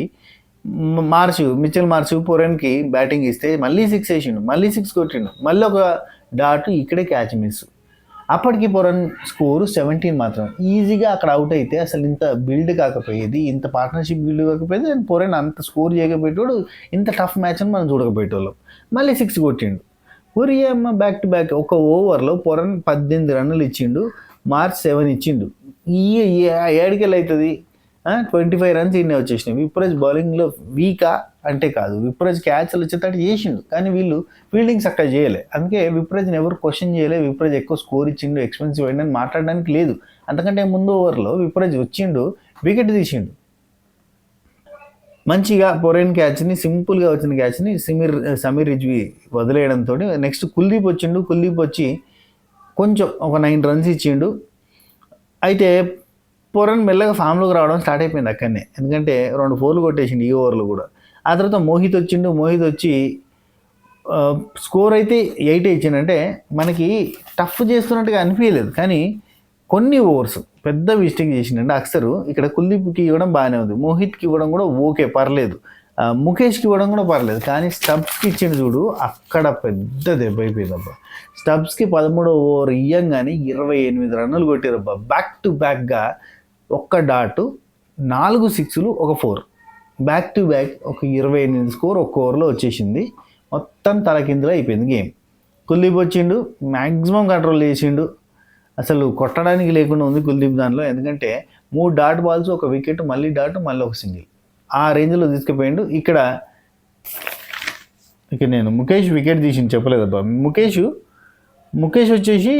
మిచెల్ మార్ష్ పొరెన్కి బ్యాటింగ్ ఇస్తే మళ్ళీ 6 వేసిండు, మళ్ళీ 6 కొట్టిండు. మళ్ళీ ఒక డాటు, ఇక్కడే క్యాచ్ మిస్. అప్పటికి పొరన్ స్కోరు 17 మాత్రం. ఈజీగా అక్కడ అవుట్ అయితే అసలు ఇంత బిల్డ్ కాకపోయేది, ఇంత పార్ట్నర్షిప్ బిల్డ్ కాకపోయేది. అండ్ పొరన్ అంత స్కోర్ చేయకపోయేటోడు, ఇంత టఫ్ మ్యాచ్ అని మనం చూడకపోయేటోళ్ళం. మళ్ళీ 6 కొట్టిండు. ఒరి అమ్మ బ్యాక్ టు బ్యాక్. ఒక ఓవర్లో పొరన్ 18 రన్నులు ఇచ్చిండు, మార్చ్ 7 ఇచ్చిండు. ఏడికెళ్ళి అవుతుంది. 25 రన్స్ ఇన్నే వచ్చేసినాయి. విప్రాజ్ బౌలింగ్లో వీకా అంటే కాదు, విప్రాజ్ క్యాచ్లు వచ్చేటట్టు చేసిండు. కానీ వీళ్ళు ఫీల్డింగ్ చక్కగా చేయలే. అందుకే విప్రాజ్ని ఎవరు క్వశ్చన్ చేయలే. విప్రాజ్ ఎక్కువ స్కోర్ ఇచ్చిండు, ఎక్స్పెన్సివ్ అయిందని మాట్లాడడానికి లేదు. అంతకంటే ముందు ఓవర్లో విప్రాజ్ వచ్చిండు, వికెట్ తీసిండు. మంచిగా పొరైన్ క్యాచ్ని, సింపుల్గా వచ్చిన క్యాచ్ని సమీర్ రిజ్వీ వదిలేయడంతో నెక్స్ట్ కుల్దీప్ వచ్చిండు. కుల్దీప్ వచ్చి కొంచెం ఒక 9 రన్స్ ఇచ్చిండు. అయితే పొరన్ మెల్లగా ఫామ్లోకి రావడం స్టార్ట్ అయిపోయింది అక్కడనే. ఎందుకంటే 2 4లు కొట్టేసిండు ఈ ఓవర్లో కూడా. ఆ తర్వాత మోహిత్ వచ్చిండు. మోహిత్ వచ్చి స్కోర్ అయితే 8 ఇచ్చిండంటే మనకి టఫ్ చేస్తున్నట్టుగా అనిపించలేదు. కానీ కొన్ని ఓవర్స్ పెద్ద మిస్టేక్ చేసిండంటే అక్షరు. ఇక్కడ కుల్దీప్కి ఇవ్వడం బాగానే ఉంది, మోహిత్కి ఇవ్వడం కూడా ఓకే పర్లేదు, ముఖేష్కి ఇవ్వడం కూడా పర్లేదు. కానీ స్టబ్స్కి ఇచ్చిండు చూడు, అక్కడ పెద్ద దెబ్బ అయిపోయిందబ్బా. స్టబ్స్కి 13వ ఓవర్ ఇయ్యంగానే 28 రన్నులు కొట్టారబ్బా. బ్యాక్ టు బ్యాక్గా ఒక్క డాటు, 4 6లు, ఒక 4, బ్యాక్ టు బ్యాక్ ఒక 28 స్కోర్ ఒక్క ఓవర్లో వచ్చేసింది. మొత్తం తలకిందులో అయిపోయింది గేమ్. కుల్దీప్ వచ్చిండు, మ్యాక్సిమం కంట్రోల్ చేసిండు. అసలు కొట్టడానికి లేకుండా ఉంది కుల్దీప్ దానిలో. ఎందుకంటే 3 డాట్ బాల్స్, ఒక వికెట్, మళ్ళీ డాట్, మళ్ళీ ఒక సింగిల్, ఆ రేంజ్లో తీసుకుపోయిండు. ఇక్కడ నేను ముఖేష్ వికెట్ తీసిండు చెప్పలేదబ్బా. ముఖేష్ వచ్చేసి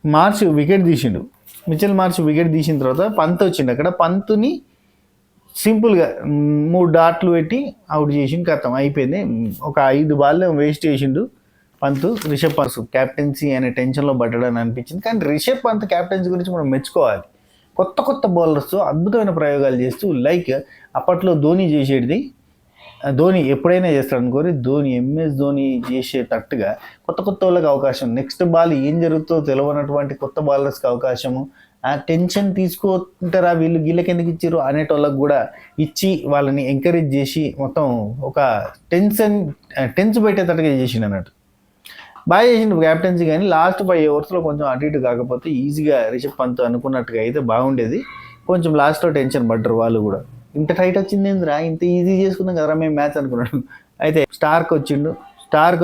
మార్చ్ వికెట్ తీసిండు. మిచెల్ మార్ష్ వికెట్ తీసిన తర్వాత పంత్ వచ్చిండు. అక్కడ పంత్ని సింపుల్గా 3 డాట్లు పెట్టి అవుట్ చేసిండు, ఖతం అయిపోయింది. ఒక 5 బాల్లో వేస్ట్ చేసిండు పంత్. రిషబ్ పంత్ క్యాప్టెన్సీ అనే టెన్షన్లో పడ్డాడని అనిపించింది. కానీ రిషబ్ పంత్ క్యాప్టెన్సీ గురించి మనం మెచ్చుకోవాలి. కొత్త కొత్త బౌలర్స్తో అద్భుతమైన ప్రయోగాలు చేస్తూ లైక్ అప్పట్లో ధోని చేసేది, ధోని ఎప్పుడైనా చేస్తాడు అనుకోరి, ధోని ఎంఎస్ ధోని చేసేటట్టుగా కొత్త కొత్త వాళ్ళకి అవకాశం, నెక్స్ట్ బాల్ ఏం జరుగుతుందో తెలియనటువంటి కొత్త బౌలర్స్కి అవకాశము, ఆ టెన్షన్ తీసుకుంటారా వీళ్ళు వీళ్ళకి ఎందుకు ఇచ్చారు అనేటోళ్ళకి కూడా ఇచ్చి వాళ్ళని ఎంకరేజ్ చేసి మొత్తం ఒక టెన్స్ పెట్టేటట్టుగా చేసిండు అన్నట్టు. బాగా చేసిండు క్యాప్టెన్సీ, కానీ లాస్ట్ 5 ఓవర్స్లో కొంచెం అటు ఇటు కాకపోతే ఈజీగా రిషబ్ పంత్ అనుకున్నట్టుగా అయితే బాగుండేది. కొంచెం లాస్ట్లో టెన్షన్ పడ్డారు వాళ్ళు కూడా. ఇంత టైట్ వచ్చింది ఏందిరా, ఇంత ఈజీ చేసుకున్నాం కదరా మేము మ్యాచ్ అనుకున్నాడు. అయితే స్టార్క్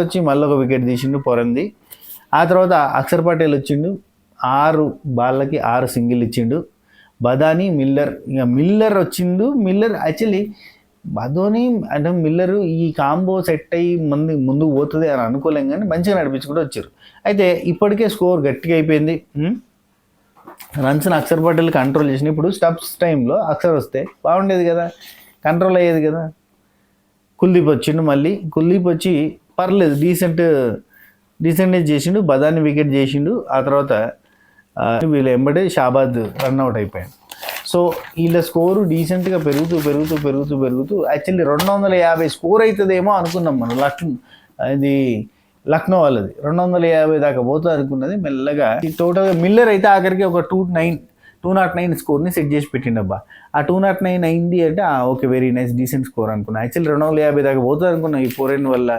వచ్చి మళ్ళీ ఒక వికెట్ తీసిండు పొరంది. ఆ తర్వాత అక్షర్ పటేల్ వచ్చిండు, 6 బాళ్ళకి 6 సింగిల్ ఇచ్చిండు. బదాని మిల్లర్ వచ్చిండు. మిల్లర్ యాక్చువల్లీ బదోని అంటే మిల్లరు ఈ కాంబో సెట్ అయ్యి ముందుకు పోతుంది అని అనుకోలేం, కానీ మంచిగా నడిపించుకుంటూ వచ్చారు. అయితే ఇప్పటికే స్కోర్ గట్టిగా అయిపోయింది. రన్స్ని అక్షర్ పటేల్ కంట్రోల్ చేసిన, ఇప్పుడు స్టబ్స్ టైంలో అక్షర్ వస్తే బాగుండేది కదా, కంట్రోల్ అయ్యేది కదా. కుల్దీప్ వచ్చిండు, మళ్ళీ కుల్దీప్ వచ్చి పర్లేదు డీసెంట్ చేసిండు, బదాన్ని వికెట్ చేసిండు. ఆ తర్వాత వీళ్ళు ఎంబడే షాబాద్ రన్అట్ అయిపోయాడు. సో వీళ్ళ స్కోరు డీసెంట్గా పెరుగుతూ యాక్చువల్లీ 250 స్కోర్ అవుతుందేమో అనుకున్నాం మనం. లక్నో వాళ్ళది 250 దాకా పోతుంది అనుకున్నది. మెల్లగా టోటల్గా మిల్లర్ అయితే ఆఖరికి ఒక 209 స్కోర్ని సెట్ చేసి పెట్టిండబ్బా. ఆ 209 అయింది అంటే okay, very nice, decent score అనుకున్నా. యాక్చువల్లీ 250 దాకా పోతుంది అనుకున్నాం. ఈ 4 వల్ల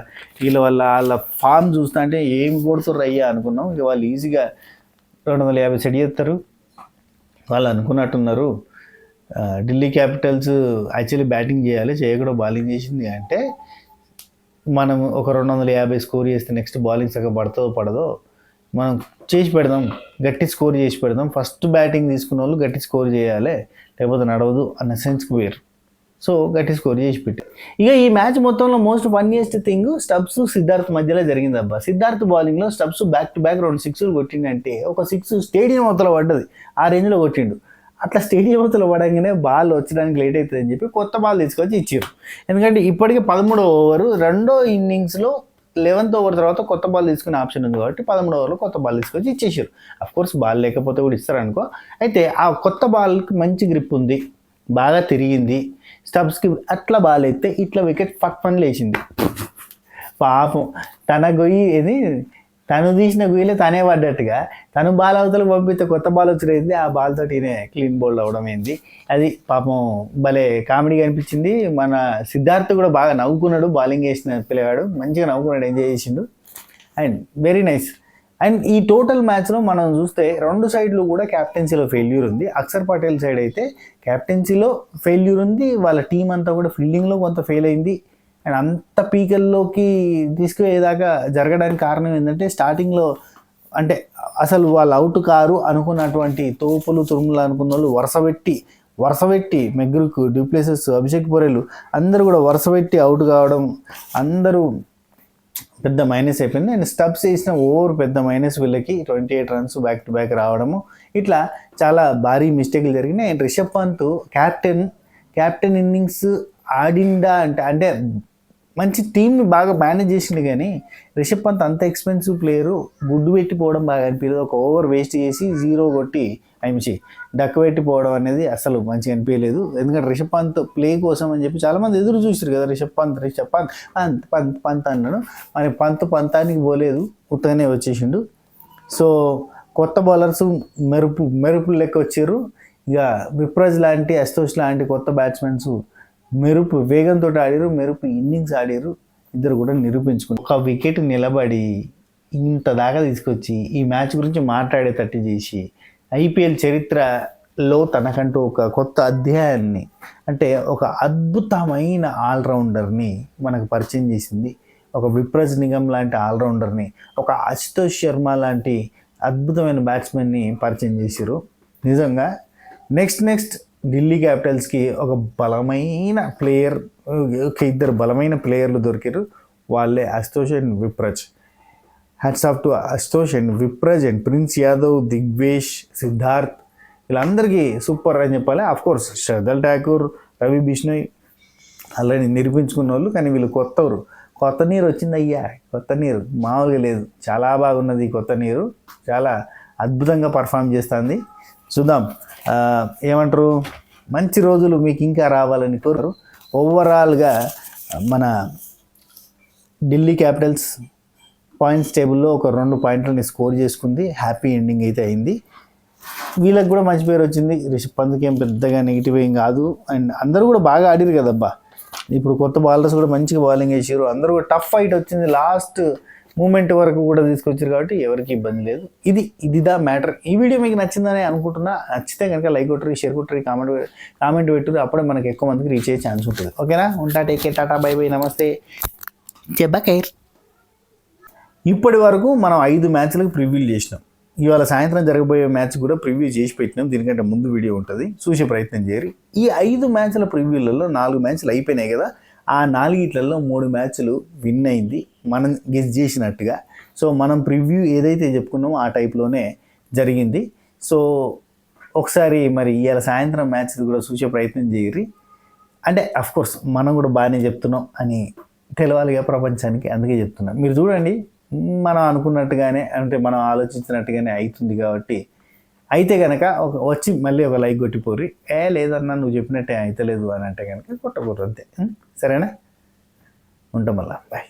వీళ్ళ వాళ్ళ ఫామ్ చూస్తా అంటే ఏం కొడుతుర్రు అయ్యా అనుకున్నాం. ఇక వాళ్ళు ఈజీగా 250 సెట్ చేస్తారు వాళ్ళు అనుకున్నట్టున్నారు. ఢిల్లీ క్యాపిటల్స్ యాక్చువల్లీ బ్యాటింగ్ చేయాలి, చేయకుండా బౌలింగ్ చేసింది అంటే మనం ఒక 250 స్కోర్ చేస్తే నెక్స్ట్ బౌలింగ్ సగం పడదో మనం చేసి పెడదాం, గట్టి స్కోర్ చేసి పెడదాం. ఫస్ట్ బ్యాటింగ్ తీసుకున్న వాళ్ళు గట్టి స్కోర్ చేయాలి, లేకపోతే నడవదు అన్న సెన్స్కి వేరు. సో గట్టి స్కోర్ చేసి పెట్టి ఇక ఈ మ్యాచ్ మొత్తంలో most funniest thing Stubbs Siddharth మధ్యలో జరిగిందబ్బా. సిద్ధార్థ్ బౌలింగ్లో స్టబ్స్ బ్యాక్ టు బ్యాక్ 2 6లు కొట్టిండంటే ఒక 6 స్టేడియం అవతల పడ్డది, ఆ రేంజ్లో కొట్టిండు. అట్లా స్టేడియం అవతల పడంగానే బాల్ వచ్చడానికి లేట్ అవుతుందని చెప్పి కొత్త బాల్ తీసుకొచ్చి ఇచ్చారు. ఎందుకంటే ఇప్పటికే 13వ ఓవరు, రెండో ఇన్నింగ్స్లో 11th ఓవర్ తర్వాత కొత్త బాల్ తీసుకునే ఆప్షన్ ఉంది కాబట్టి 13వ ఓవర్లో కొత్త బాల్ తీసుకొచ్చి ఇచ్చేసారు. అఫ్కోర్స్ బాల్ లేకపోతే కూడా ఇస్తారనుకో. అయితే ఆ కొత్త బాల్కి మంచి గ్రిప్ ఉంది, బాగా తిరిగింది. స్టబ్స్కి అట్లా బాల్ అయితే ఇట్లా వికెట్ పక్కన లేచింది. పాపం తను తీసిన గొయ్యిలో తనే పడ్డట్టుగా తను బాల్ అవతలకు పంపిస్తే కొత్త బాల్ వచ్చింది, ఆ బాల్ తోటి క్లీన్ బౌల్డ్ అవడం ఏంది. అది పాపం భలే కామెడీగా అనిపించింది. మన సిద్ధార్థ్ కూడా బాగా నవ్వుకున్నాడు, బౌలింగ్ వేసిన పిల్లగాడు మంచిగా నవ్వుకున్నాడు, ఎంజాయ్ చేసిండు. And very nice. అండ్ ఈ టోటల్ మ్యాచ్లో మనం చూస్తే 2 సైడ్లు కూడా క్యాప్టెన్సీలో ఫెయిల్యూర్ ఉంది. అక్షర్ పటేల్ సైడ్ అయితే క్యాప్టెన్సీలో ఫెయిల్యూర్ ఉంది, వాళ్ళ టీం అంతా కూడా ఫీల్డింగ్లో కొంత ఫెయిల్ అయింది. అండ్ అంత పీకల్లోకి తీసుకుపోయేదాకా జరగడానికి కారణం ఏంటంటే స్టార్టింగ్లో అంటే అసలు వాళ్ళు అవుట్ కారు అనుకున్నటువంటి తోపులు తురుములు అనుకున్న వాళ్ళు వరుసపెట్టి మెగ్రుకు, డ్యూప్లెసిస్, అభిషేక్ పొరేలు అందరూ కూడా వరుసపెట్టి అవుట్ కావడం, అందరూ పెద్ద మైనస్ అయిపోయింది. అండ్ స్టబ్స్ వేసిన ఓవర్ పెద్ద మైనస్, వీళ్ళకి 28 రన్స్ బ్యాక్ టు బ్యాక్ రావడము, ఇట్లా చాలా భారీ మిస్టేక్లు జరిగినాయి. And Rishabh Pant captain innings ఆడిందా అంటే మంచి టీంని బాగా మేనేజ్ చేసిండు, కానీ రిషబ్ పంత్ అంత ఎక్స్పెన్సివ్ ప్లేయరు గుడ్డు పెట్టిపోవడం బాగా అనిపించలేదు. ఒక ఓవర్ వేస్ట్ చేసి 0 కొట్టి డక్ పెట్టిపోవడం అనేది అసలు మంచిగా అనిపించలేదు. ఎందుకంటే రిషబ్ పంత్ ప్లే కోసం అని చెప్పి చాలామంది ఎదురు చూసారు కదా, రిషబ్ పంత్ అన్నాడు. మరి పంతానికి పోలేదు, ఉత్తగానే వచ్చేసిండు. సో కొత్త బౌలర్స్ మెరుపు లెక్క వచ్చారు. ఇక విప్రజ్ లాంటి, అస్తోష్ లాంటి కొత్త బ్యాట్స్మెన్స్ మెరుపు వేగంతో ఆడారు, మెరుపు ఇన్నింగ్స్ ఆడారు. ఇద్దరు కూడా నిరూపించుకున్నారు. ఒక వికెట్ నిలబడి ఇంత దాకా తీసుకొచ్చి ఈ మ్యాచ్ గురించి మాట్లాడేటట్టు చేసి ఐపీఎల్ చరిత్రలో తనకంటూ ఒక కొత్త అధ్యాయాన్ని, అంటే ఒక అద్భుతమైన ఆల్రౌండర్ని మనకు పరిచయం చేసింది. ఒక విప్రజ్ నిగమ్ లాంటి ఆల్రౌండర్ని, ఒక అశుతోష్ శర్మ లాంటి అద్భుతమైన బ్యాట్స్మెన్ని పరిచయం చేశారు. నిజంగా నెక్స్ట్ ఢిల్లీ క్యాపిటల్స్కి ఒక బలమైన ప్లేయర్, ఇద్దరు బలమైన ప్లేయర్లు దొరికారు. వాళ్ళే Ashutosh and Vipraj. Hats off to Ashutosh and Vipraj and prince Yadav, Digvesh, Siddharth, వీళ్ళందరికీ సూపర్ అని చెప్పాలి. అఫ్కోర్స్ షర్దల్ ఠాకూర్, రవి బిష్ణోయ్ ఆల్రెడీ నిరూపించుకున్న వాళ్ళు, కానీ వీళ్ళు కొత్త నీరు వచ్చింది అయ్యా. కొత్త నీరు మామూలుగా లేదు, చాలా బాగున్నది. కొత్త నీరు చాలా అద్భుతంగా పర్ఫామ్ చేస్తుంది. చూద్దాం. ఏమంటారు, మంచి రోజులు మీకు ఇంకా రావాలని కోరు. ఓవరాల్గా మన ఢిల్లీ క్యాపిటల్స్ పాయింట్స్ టేబుల్లో ఒక 2 పాయింట్లని స్కోర్ చేసుకుంది. హ్యాపీ ఎండింగ్ అయితే అయింది. వీళ్ళకి కూడా మంచి పేరు వచ్చింది. రిషబ్ పంత్కి ఏం పెద్దగా నెగిటివ్ ఏం కాదు. అండ్ అందరూ కూడా బాగా ఆడిరు కదబ్బా. ఇప్పుడు కొత్త బౌలర్స్ కూడా మంచిగా బౌలింగ్ వేసారు. అందరూ కూడా టఫ్ ఫైట్ వచ్చింది. లాస్ట్ మూమెంట్ వరకు కూడా తీసుకొచ్చారు కాబట్టి ఎవరికి ఇబ్బంది లేదు. ఇదిదా మ్యాటర్. ఈ వీడియో మీకు నచ్చిందని అనుకుంటున్నా. నచ్చితే కనుక లైక్ కొట్టరు, షేర్ కొట్టరు, కామెంట్ పెట్టరు. అప్పుడే మనకి ఎక్కువ మందికి రీచ్ అయ్యే ఛాన్స్ ఉంటుంది. ఓకేనా? ఉంటా. Take care. Tata. By by. నమస్తే. జబ్బకేర్. ఇప్పటి వరకు మనం 5 మ్యాచ్లకు ప్రివ్యూలు చేసినాం. ఇవాళ సాయంత్రం జరగబోయే మ్యాచ్ కూడా ప్రివ్యూ చేసి పెట్టినాం. దీనికంటే ముందు వీడియో ఉంటుంది, చూసే ప్రయత్నం చేయరు. ఈ 5 మ్యాచ్ల ప్రివ్యూలలో 4 మ్యాచ్లు అయిపోయినాయి కదా. ఆ 4 3 మ్యాచ్లు విన్ అయింది మనం గెస్ చేసినట్టుగా. సో మనం ప్రివ్యూ ఏదైతే చెప్పుకున్నామో ఆ టైప్లోనే జరిగింది. సో ఒకసారి మరి ఇవాళ సాయంత్రం మ్యాచ్ కూడా చూసే ప్రయత్నం చేయరు. అంటే అఫ్కోర్స్ మనం కూడా బాగానే చెప్తున్నాం అని తెలవాలిగా ప్రపంచానికి, అందుకే చెప్తున్నాం. మీరు చూడండి, మనం అనుకున్నట్టుగానే, అంటే మనం ఆలోచించినట్టుగానే అవుతుంది కాబట్టి. అయితే కనుక వచ్చి మళ్ళీ ఒక లైక్ కొట్టిపోరి. లేదన్నా నువ్వు చెప్పినట్టే అయితలేదు అని అంటే కనుక కొట్టకూడదు, అంతే. సరేనా? ఉంటాం మళ్ళా. బాయ్.